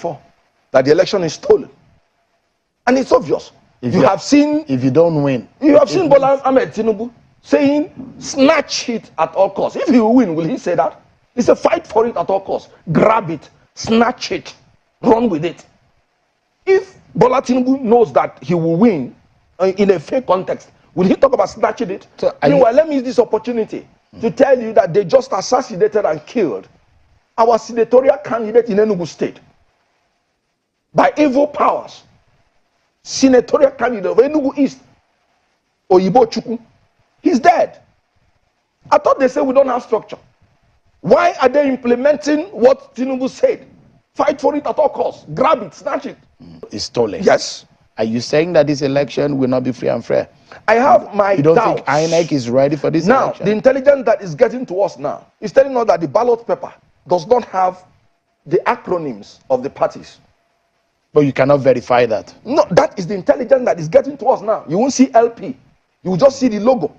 for that the election is stolen. And it's obvious. If you have seen Bola Ahmed Tinubu saying, snatch it at all costs. If he will win, will he say that? It's a fight for it at all costs. Grab it, snatch it, run with it. If Bola Tinubu knows that he will win in a fair context, will he talk about snatching it? So, meanwhile, let me use this opportunity to tell you that they just assassinated and killed our senatorial candidate in Enugu State by evil powers. Senatorial candidate of Enugu East, Oyibo Chukwu, he's dead. I thought they said we don't have structure. Why are they implementing what Tinubu said? Fight for it at all costs. Grab it, snatch it. It's stolen. Yes. Are you saying that this election will not be free and fair? I have my You don't doubts. think INEC is ready for this election? Now, the intelligence that is getting to us now is telling us that the ballot paper does not have the acronyms of the parties. But you cannot verify that. No, that is the intelligence that is getting to us now. You won't see LP. You will just see the logo.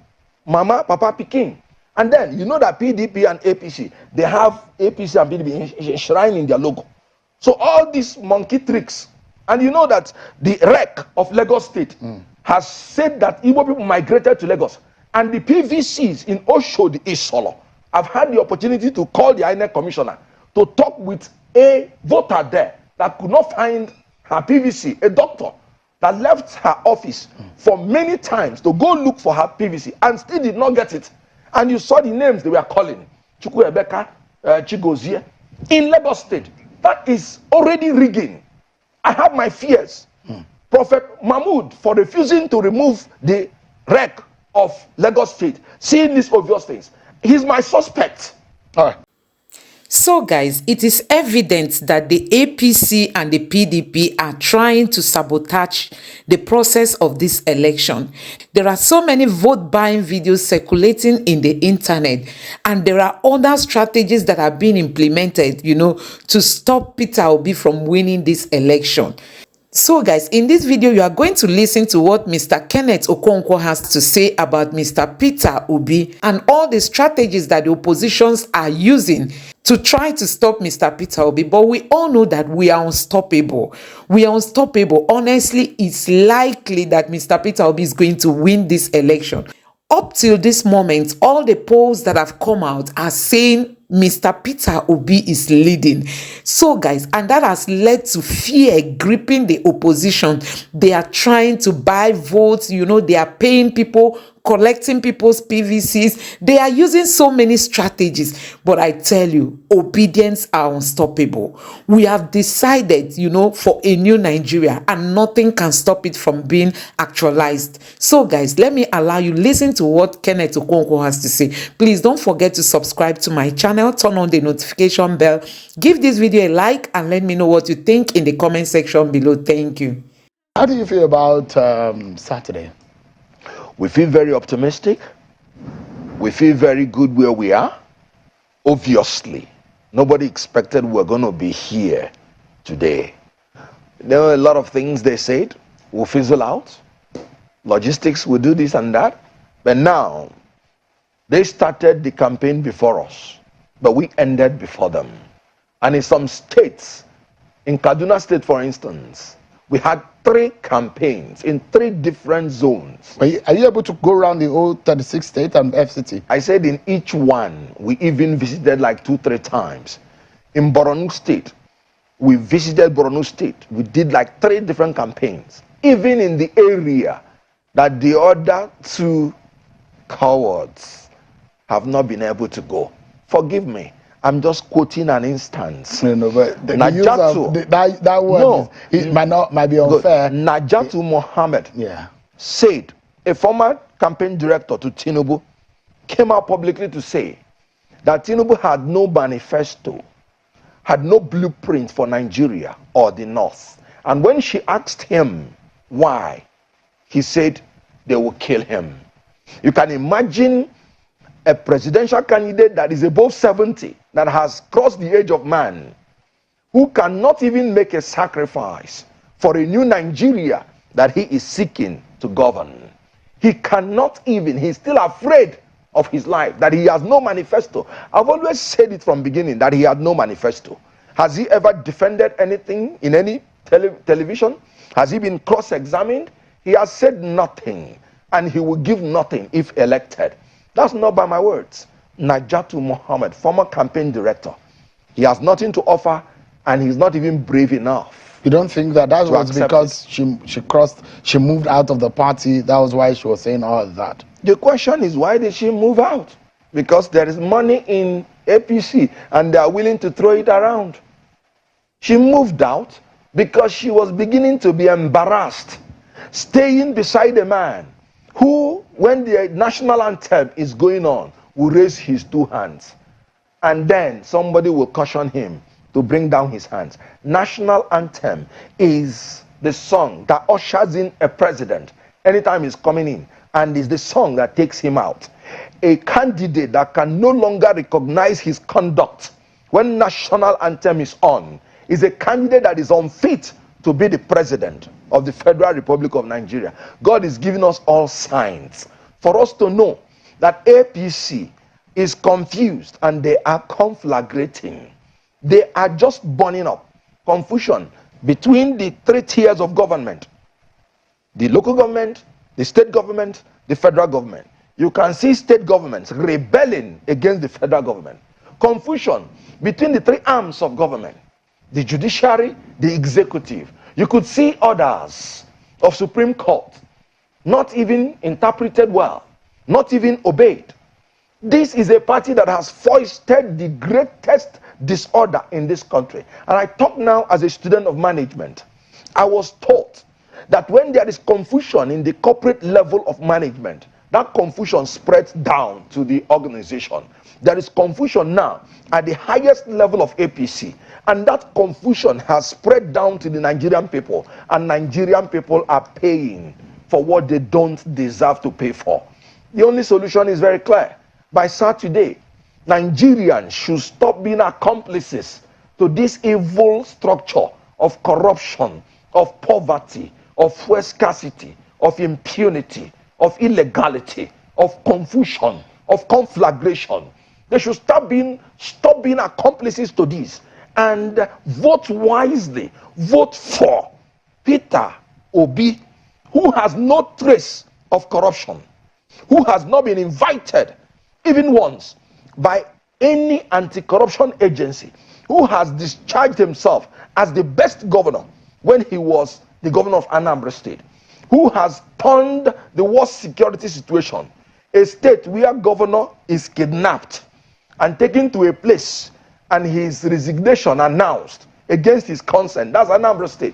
Mama, Papa, Peking. And then, you know that PDP and APC, they have APC and PDP enshrined in their logo. So all these monkey tricks, and you know that the REC of Lagos State has said that Igbo people migrated to Lagos. And the PVCs in Oshodi Isolo have had the opportunity to call the INEC commissioner to talk with a voter there that could not find her PVC, a doctor that left her office for many times to go look for her PVC and still did not get it. And you saw the names they were calling, Chukwuebeka, Chigozie, in Lagos State. That is already rigging. I have my fears. Prophet Mahmoud, for refusing to remove the REC of Lagos State, seeing these obvious things, he's my suspect. All right. So guys, it is evident that the APC and the PDP are trying to sabotage the process of this election. There are so many vote buying videos circulating in the internet, and there are other strategies that are being implemented, to stop Peter Obi from winning this election. So guys, in this video, you are going to listen to what Mr. Kenneth Okonkwo has to say about Mr. Peter Obi and all the strategies that the oppositions are using to try to stop Mr. Peter Obi. But we all know that we are unstoppable. We are unstoppable. Honestly, it's likely that Mr. Peter Obi is going to win this election. Up till this moment, all the polls that have come out are saying Mr. Peter Obi is leading. So guys, and that has led to fear gripping the opposition. They are trying to buy votes, they are paying people, collecting people's PVCs. They are using so many strategies. But I tell you, obedience are unstoppable. We have decided, for a new Nigeria, and nothing can stop it from being actualized. So guys, let me allow you listen to what Kenneth Okonkwo has to say. Please don't forget to subscribe to my channel. Turn on the notification bell, give this video a like, and let me know what you think in the comment section below. Thank you. How do you feel about Saturday? We feel very optimistic. We feel very good where we are. Obviously, nobody expected we were going to be here today. There were a lot of things they said will fizzle out. Logistics will do this and that. But now, they started the campaign before us, but we ended before them. And in some states, in Kaduna State, for instance, we had 3 campaigns in 3 different zones. Are you able to go around the whole 36 states and FCT? I said in each one, we even visited like 2-3 times. In Borno State, we visited Borno State. We did like 3 different campaigns. Even in the area that the other 2 cowards have not been able to go. Forgive me, I'm just quoting an instance. No, but the Najatu, use of that word might be unfair. Najatu Mohammed said, a former campaign director to Tinubu came out publicly to say that Tinubu had no manifesto, had no blueprint for Nigeria or the North. And when she asked him why, he said they will kill him. You can imagine a presidential candidate that is above 70, that has crossed the age of man, who cannot even make a sacrifice for a new Nigeria that he is seeking to govern. He cannot even, he's still afraid of his life, that he has no manifesto. I've always said it from beginning, that he had no manifesto. Has he ever defended anything in any television? Has he been cross-examined? He has said nothing, and he will give nothing if elected. That's not by my words. Najatu Mohammed, former campaign director, he has nothing to offer, and he's not even brave enough. You don't think that was because she moved out of the party? That was why she was saying all of that. The question is, why did she move out? Because there is money in APC, and they are willing to throw it around. She moved out because she was beginning to be embarrassed, staying beside a man who, when the national anthem is going on, will raise his two hands. And then somebody will caution him to bring down his hands. National anthem is the song that ushers in a president anytime he's coming in, and is the song that takes him out. A candidate that can no longer recognize his conduct when national anthem is on is a candidate that is unfit to be the president of the Federal Republic of Nigeria. God is giving us all signs for us to know that APC is confused and they are conflagrating. They are just burning up. Confusion between the three tiers of government: the local government, the state government, the federal government. You can see state governments rebelling against the federal government. Confusion between the three arms of government: the judiciary, the executive. You could see orders of Supreme Court not even interpreted well, not even obeyed. This is a party that has foisted the greatest disorder in this country. And I talk now as a student of management. I was taught that when there is confusion in the corporate level of management, that confusion spreads down to the organization. There is confusion now at the highest level of APC, and that confusion has spread down to the Nigerian people, and Nigerian people are paying for what they don't deserve to pay for. The only solution is very clear. By Saturday, Nigerians should stop being accomplices to this evil structure of corruption, of poverty, of fuel scarcity, of impunity, of illegality, of confusion, of conflagration. They should stop being accomplices to this and vote wisely. Vote for Peter Obi, who has no trace of corruption, who has not been invited even once by any anti-corruption agency, who has discharged himself as the best governor when he was the governor of Anambra State, who has turned the worst security situation, a state where governor is kidnapped and taken to a place and his resignation announced against his consent. That's Anambra State.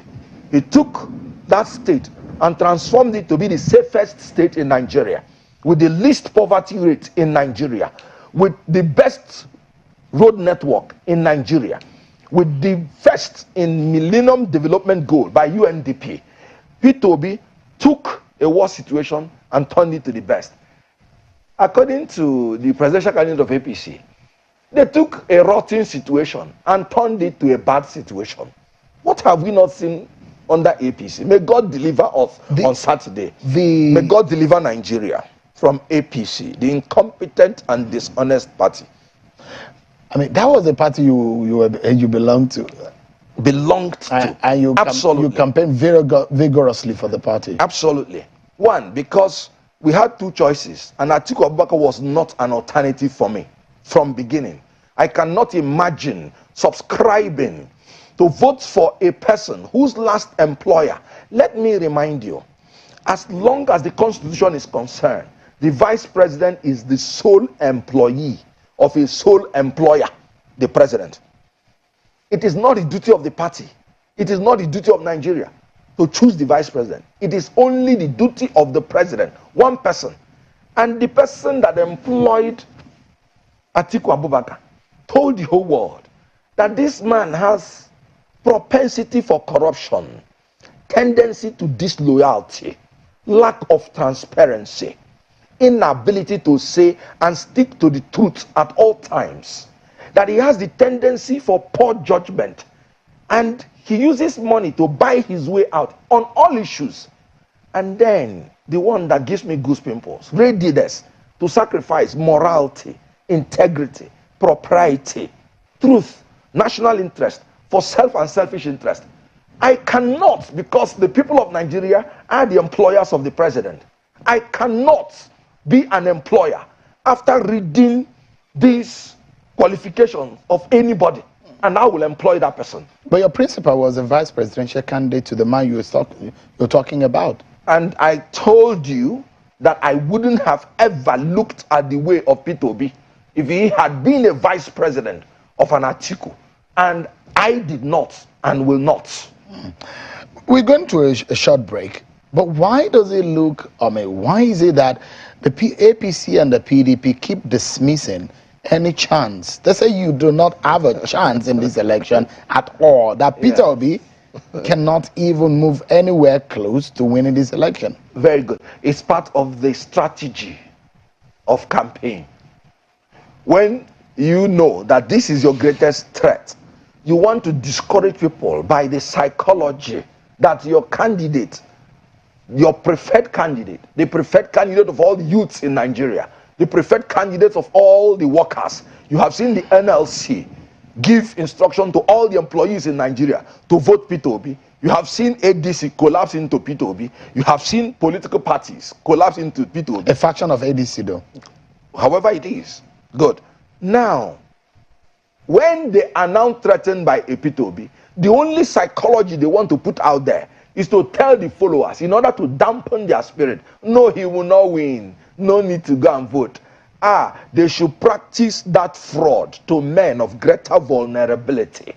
He took that state and transformed it to be the safest state in Nigeria, with the least poverty rate in Nigeria, with the best road network in Nigeria, with the first in Millennium Development Goal by UNDP. Peter Obi took a worse situation and turned it to the best. According to the presidential candidate of APC, they took a rotten situation and turned it to a bad situation. What have we not seen under APC? May God deliver us on Saturday. May God deliver Nigeria from APC, the incompetent and dishonest party. I mean, that was the party you belonged to. Belonged to. And you absolutely. You campaigned very vigorously for the party. Absolutely. One, because we had two choices, and Atiku Abubakar was not an alternative for me from beginning. I cannot imagine subscribing to vote for a person whose last employer, let me remind you, as long as the Constitution is concerned, the vice president is the sole employee of a sole employer, the president. It is not the duty of the party. It is not the duty of Nigeria to choose the vice president. It is only the duty of the president, one person. And the person that employed Atiku Abubakar told the whole world that this man has propensity for corruption, tendency to disloyalty, lack of transparency, inability to say and stick to the truth at all times, that he has the tendency for poor judgment, and he uses money to buy his way out on all issues. And then the one that gives me goose pimples, readiness to sacrifice morality, integrity, propriety, truth, national interest, for self and selfish interest. I cannot, because the people of Nigeria are the employers of the president. I cannot be an employer after reading these qualifications of anybody, and I will employ that person. But your principal was a vice presidential candidate to the man you're talking about. And I told you that I wouldn't have ever looked at the way of Peter Obi if he had been a vice president of an Atiku. And I did not and will not. We're going to a short break. But why does it look, why is it that the APC and the PDP keep dismissing any chance? They say you do not have a chance in this election at all. That Peter Obi cannot even move anywhere close to winning this election. Very good. It's part of the strategy of campaign. When you know that this is your greatest threat, you want to discourage people by the psychology that your candidate, your preferred candidate, the preferred candidate of all the youths in Nigeria, the preferred candidates of all the workers. You have seen the NLC give instruction to all the employees in Nigeria to vote Peter Obi. You have seen ADC collapse into Peter Obi. You have seen political parties collapse into Peter Obi. A faction of ADC though. However it is. Good. Now, when they are now threatened by a Peter Obi, the only psychology they want to put out there is to tell the followers, in order to dampen their spirit, no, he will not win. No need to go and vote. They should practice that fraud to men of greater vulnerability.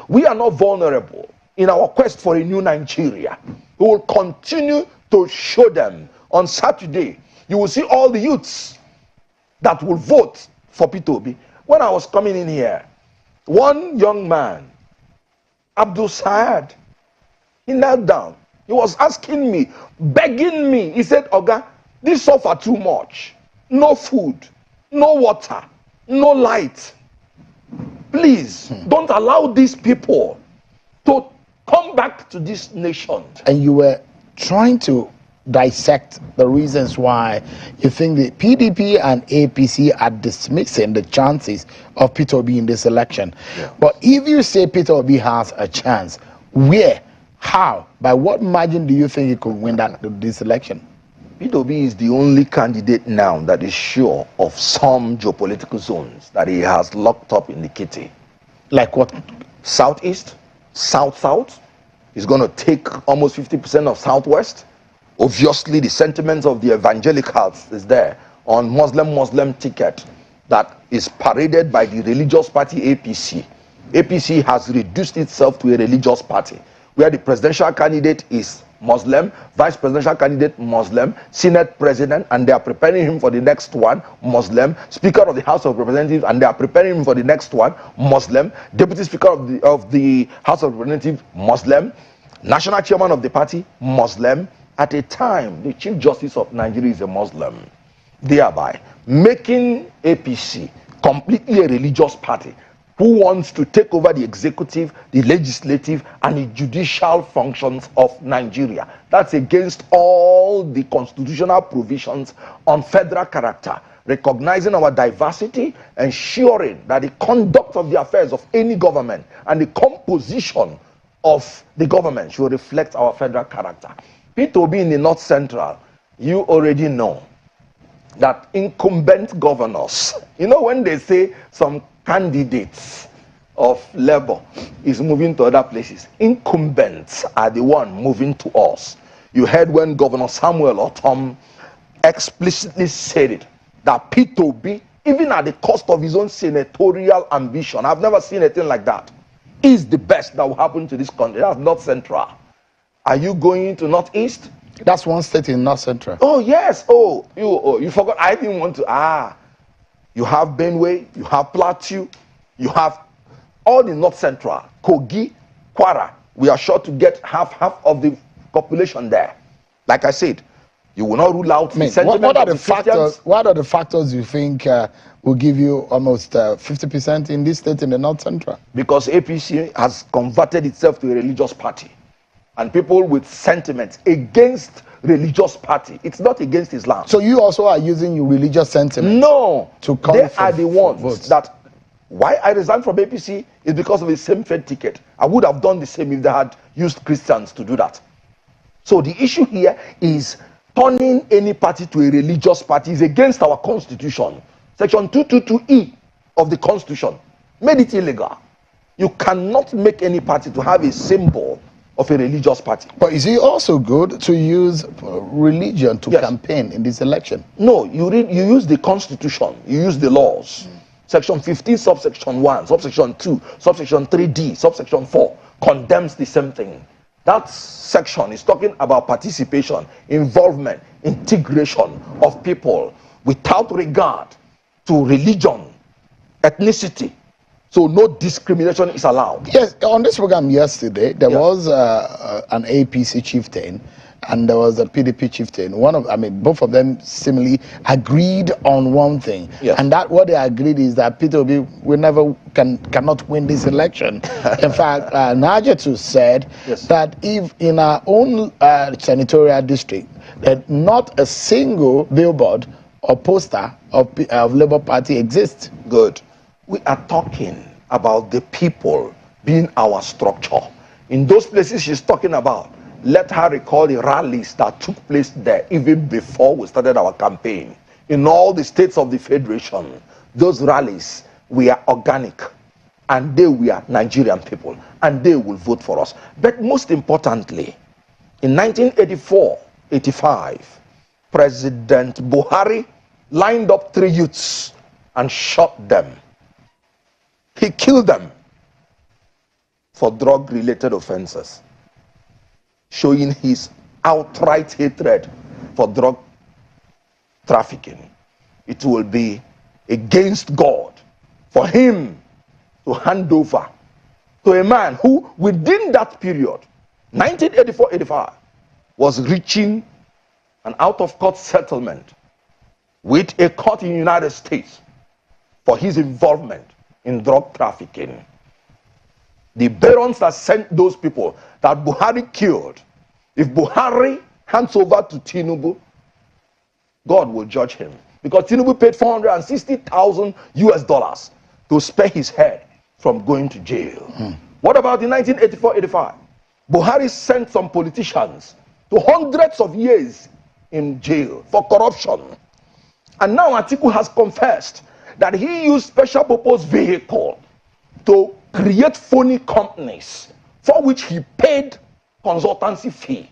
We are not vulnerable in our quest for a new Nigeria. We will continue to show them. On Saturday, you will see all the youths that will vote for Peter Obi. When I was coming in here, one young man, Abdul Saad, he knelt down. He was asking me, begging me. He said, Oga, this suffer too much. No food, no water, no light. Please, don't allow these people to come back to this nation. And you were trying to dissect the reasons why you think the PDP and APC are dismissing the chances of Peter Obi in this election. But if you say Peter Obi has a chance, where, how, by what margin do you think he could win this election? Peter Obi is the only candidate now that is sure of some geopolitical zones that he has locked up in the kitty. Like what? Southeast, South. He's going to take almost 50% of Southwest. Obviously, the sentiments of the evangelicals is there on Muslim ticket that is paraded by the religious party APC. APC has reduced itself to a religious party where the presidential candidate is Muslim, vice presidential candidate Muslim, Senate president, and they are preparing him for the next one, Muslim, Speaker of the House of Representatives, and they are preparing him for the next one, Muslim, Deputy Speaker of the House of Representatives, Muslim, National Chairman of the party, Muslim. At a time, the Chief Justice of Nigeria is a Muslim, thereby making APC completely a religious party who wants to take over the executive, the legislative, and the judicial functions of Nigeria. That's against all the constitutional provisions on federal character, recognizing our diversity, ensuring that the conduct of the affairs of any government and the composition of the government should reflect our federal character. Peter Obi in the North Central, you already know that incumbent governors, when they say some candidates of Labour is moving to other places, incumbents are the one moving to us. You heard when Governor Samuel Otom explicitly said it, that Peter Obi, even at the cost of his own senatorial ambition, I've never seen anything like that, is the best that will happen to this country. That's North Central. Are you going to Northeast? That's one state in North Central. Oh, yes. You forgot. I didn't want to. You have Benue, you have Plateau, you have all the North Central, Kogi, Kwara. We are sure to get half of the population there. Like I said, you will not rule out the sentiment what are of the factors? What are the factors you think will give you almost 50% in this state in the North Central? Because APC has converted itself to a religious party. And people with sentiments against religious party. It's not against Islam. So you also are using your religious sentiments? No. To come they are the ones votes. that Why I resigned from APC is because of the same Fed ticket. I would have done the same if they had used Christians to do that. So the issue here is turning any party to a religious party is against our constitution. Section 222E of the constitution made it illegal. You cannot make any party to have a symbol of a religious party. But is it also good to use religion to campaign in this election? No, you use the constitution, you use the laws. Section 15, subsection 1, subsection 2, subsection 3D, subsection 4 condemns the same thing. That section is talking about participation, involvement, integration of people without regard to religion, ethnicity. So no discrimination is allowed. Yes, on this program yesterday, there was an APC chieftain and there was a PDP chieftain. Both of them seemingly agreed on one thing. Yes. And that what they agreed is that Peter Obi cannot win this election. In fact, Najatu said that if in our own senatorial district, that not a single billboard or poster of Labour Party exists. Good. We are talking about the people being our structure. In those places she's talking about, let her recall the rallies that took place there even before we started our campaign. In all the states of the Federation, those rallies were organic and they were Nigerian people and they will vote for us. But most importantly, in 1984-85, President Buhari lined up 3 youths and shot them. He killed them for drug-related offenses, showing his outright hatred for drug trafficking. It will be against God for him to hand over to a man who, within that period, 1984-85, was reaching an out-of-court settlement with a court in the United States for his involvement in drug trafficking. The barons that sent those people that Buhari killed, if Buhari hands over to Tinubu, God will judge him. Because Tinubu paid $460,000 US to spare his head from going to jail. What about in 1984-85? Buhari sent some politicians to hundreds of years in jail for corruption. And now Atiku has confessed that he used special purpose vehicle to create phony companies for which he paid consultancy fee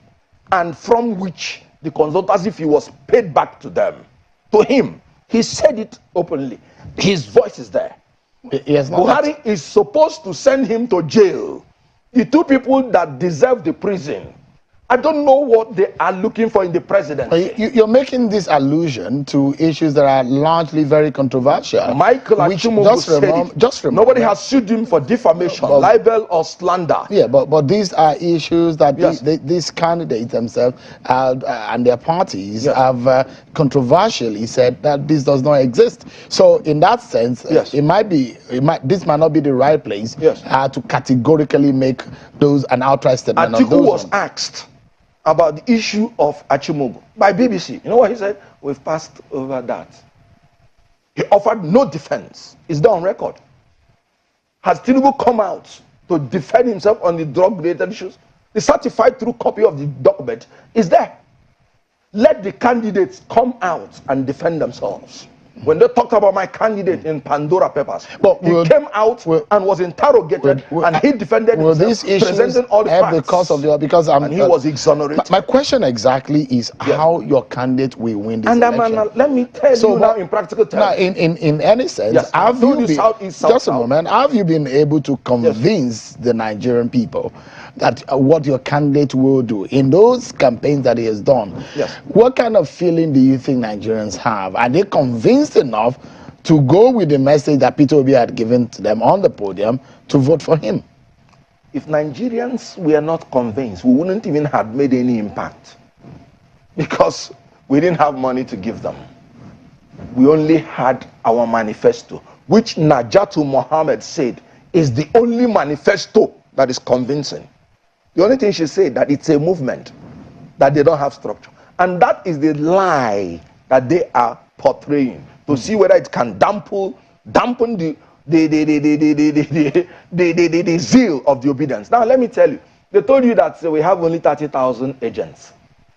and from which the consultancy fee was paid back to them. To him, he said it openly. His voice is there. Buhari is supposed to send him to jail. The 2 people that deserve the prison, I don't know what they are looking for in the presidency. You're making this allusion to issues that are largely very controversial. Michael Achimugu said it. Nobody has sued him for defamation, libel, or slander. Yeah, but these are issues that these candidates themselves and their parties have controversially said that this does not exist. So in that sense, this might not be the right place to categorically make those an outright statement. Atiku was asked about the issue of Achimugu by BBC. You know what he said? We've passed over that. He offered no defense. Is that on record? Has Tinubu come out to defend himself on the drug-related issues? The certified true copy of the document is there. Let the candidates come out and defend themselves. When they talked about my candidate in Pandora Papers, he came out and was interrogated, and he defended himself, presenting all the facts. And he was exonerated. My question exactly is how your candidate will win this election. Let me tell you now in practical terms. Now, in any sense, have you been able to convince the Nigerian people that what your candidate will do in those campaigns that he has done? What kind of feeling do you think Nigerians have? Are they convinced enough to go with the message that Peter Obi had given to them on the podium to vote for him? If Nigerians were not convinced, we wouldn't even have made any impact, because we didn't have money to give them. We only had our manifesto, which Najatu Mohammed said is the only manifesto that is convincing. The only thing she said, that it's a movement, that they don't have structure. And that is the lie that they are portraying, to see whether it can dampen the the zeal of the obedience. Now, let me tell you, they told you that we have only 30,000 agents.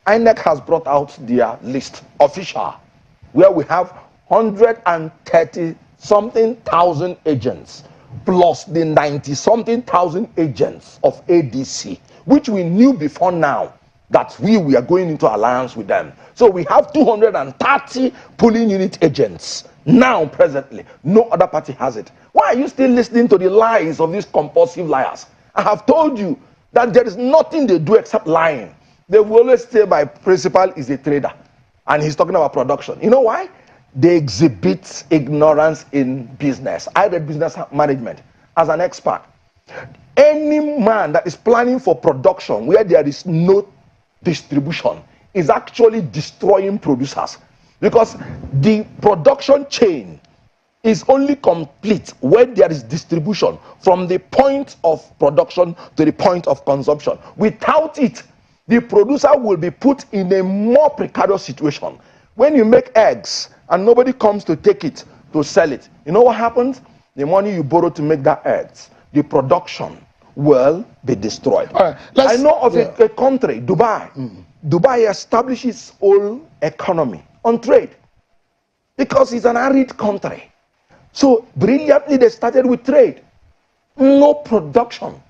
INEC has brought out their list, official, where we have 130-something thousand agents, plus the 90-something thousand agents of ADC, which we knew before now that we are going into alliance with them. So we have 230 polling unit agents now presently. No other party has it. Why are you still listening to the lies of these compulsive liars? I have told you that there is nothing they do except lying. They will always say my principal is a trader and he's talking about production. You know why? They exhibit ignorance in business. I read business management as an expert. Any man that is planning for production where there is no distribution is actually destroying producers, because the production chain is only complete when there is distribution from the point of production to the point of consumption. Without it, the producer will be put in a more precarious situation. When you make eggs and nobody comes to take it to sell it, you know what happens? The money you borrow to make that eggs, the production will be destroyed. Right, I know of a country, Dubai. Dubai established its own economy on trade because it's an arid country. So brilliantly they started with trade. No production.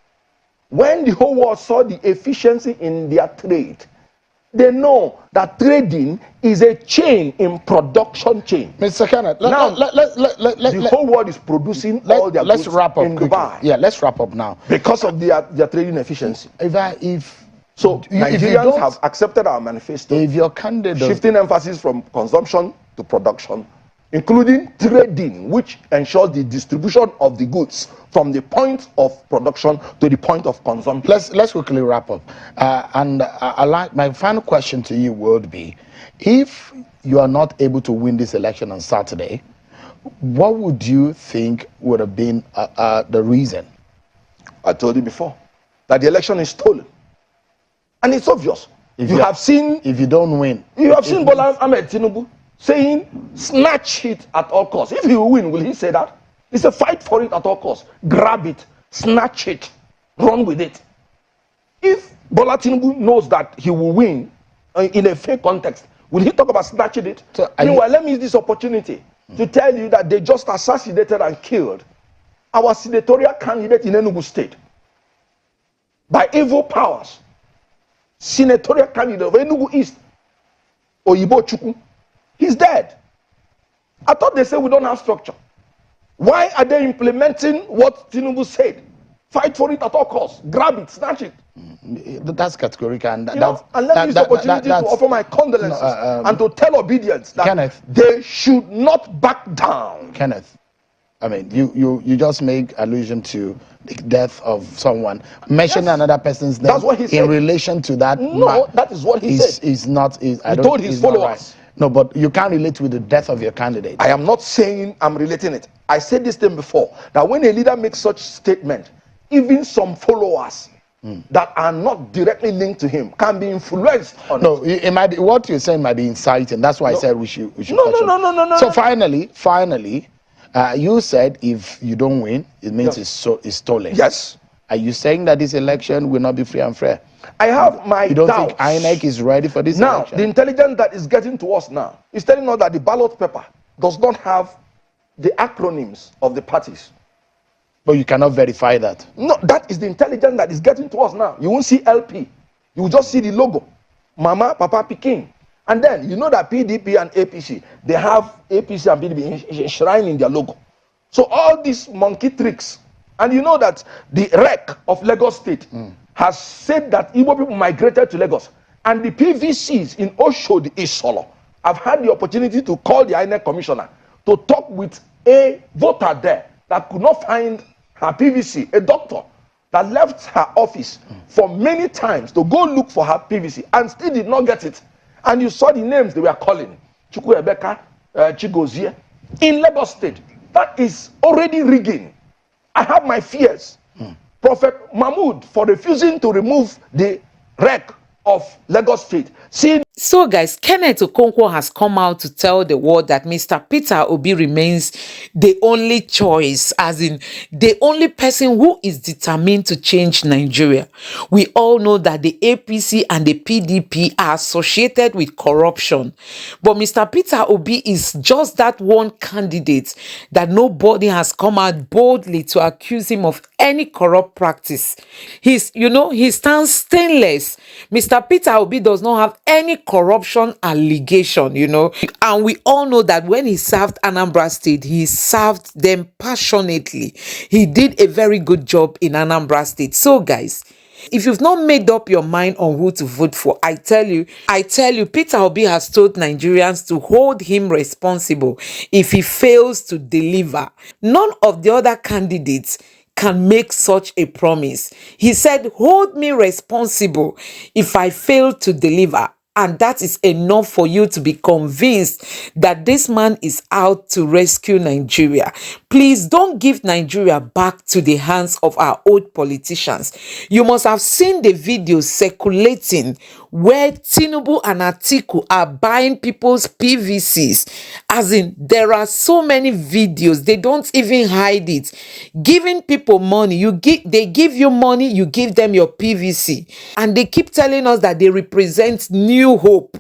When the whole world saw the efficiency in their trade, they know that trading is a chain in production chain. Mr. Kenneth, the whole world is producing all their goods wrap up in quickly. Dubai. Yeah, let's wrap up now. Because of their trading efficiency. So Nigerians have accepted our manifesto. If your candidate shifting emphasis from consumption to production, including trading, which ensures the distribution of the goods from the point of production to the point of consumption. Let's quickly wrap up. I like my final question to you would be, if you are not able to win this election on Saturday, what would you think would have been the reason? I told you before that the election is stolen. And it's obvious. If you don't win, you have seen Bola Ahmed Tinubu saying, snatch it at all costs. If he will win, will he say that? It's a fight for it at all costs. Grab it, snatch it, run with it. If Bola Tinubu knows that he will win in a fair context, will he talk about snatching it? So, anyway, let me use this opportunity to tell you that they just assassinated and killed our senatorial candidate in Enugu State by evil powers. Senatorial candidate of Enugu East, Oyibo Chukwu, he's dead. I thought they said we don't have structure. Why are they implementing what Tinubu said? Fight for it at all costs. Grab it, snatch it. That's categorical. And let me use the opportunity to offer my condolences and to tell obedience that Kenneth, they should not back down. Kenneth, I mean, you just make allusion to the death of someone, mentioning another person's name. That's what he said. In relation to that. No, that is what he said. He told his followers. Right. No, but you can't relate with the death of your candidate. I am not saying I'm relating it. I said this thing before, that when a leader makes such statement, even some followers that are not directly linked to him can be influenced on it might be, what you're saying might be inciting. That's why I said we should No. So finally, you said if you don't win, it means it's stolen. Yes. Are you saying that this election will not be free and fair? I have my You don't doubts. think INEC is ready for this election? Now, the intelligence that is getting to us now is telling us that the ballot paper does not have the acronyms of the parties. But you cannot verify that. No, that is the intelligence that is getting to us now. You won't see LP. You will just see the logo. Mama, Papa, Peking. And then, you know that PDP and APC, they have APC and PDP enshrined in their logo. So all these monkey tricks. And you know that the REC of Lagos State has said that Igbo people migrated to Lagos. And the PVCs in Oshodi Isolo have had the opportunity to call the INEC commissioner to talk with a voter there that could not find her PVC, a doctor that left her office for many times to go look for her PVC and still did not get it. And you saw the names they were calling, Chukwu Ebeka, Chigozie, in Lagos State. That is already rigging. I have my fears. Prophet Mahmoud, for refusing to remove the REC of Lagos State. See. So guys, Kenneth Okonkwo has come out to tell the world that Mr. Peter Obi remains the only choice, as in the only person who is determined to change Nigeria. We all know that the APC and the PDP are associated with corruption. But Mr. Peter Obi is just that one candidate that nobody has come out boldly to accuse him of any corrupt practice. He stands stainless. Mr. Peter Obi does not have any corruption allegation, and we all know that when he served Anambra State, he served them passionately. He did a very good job in Anambra State. So guys, if you've not made up your mind on who to vote for, I tell you, Peter Obi has told Nigerians to hold him responsible if he fails to deliver. None of the other candidates can make such a promise. He said, hold me responsible if I fail to deliver. And that is enough for you to be convinced that this man is out to rescue Nigeria. Please don't give Nigeria back to the hands of our old politicians. You must have seen the videos circulating where Tinubu and Atiku are buying people's PVCs. As in, there are so many videos, they don't even hide it. Giving people money, they give you money, you give them your PVC. And they keep telling us that they represent new hope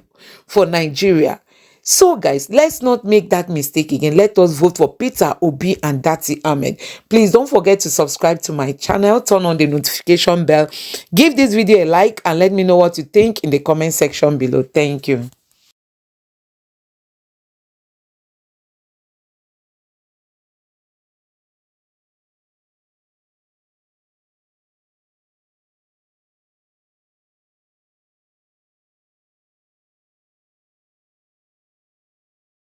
for Nigeria. So guys, let's not make that mistake again. Let us vote for Peter Obi and Datti Ahmed. Please don't forget to subscribe to my channel, turn on the notification bell, give this video a like, and let me know what you think in the comment section below. Thank you.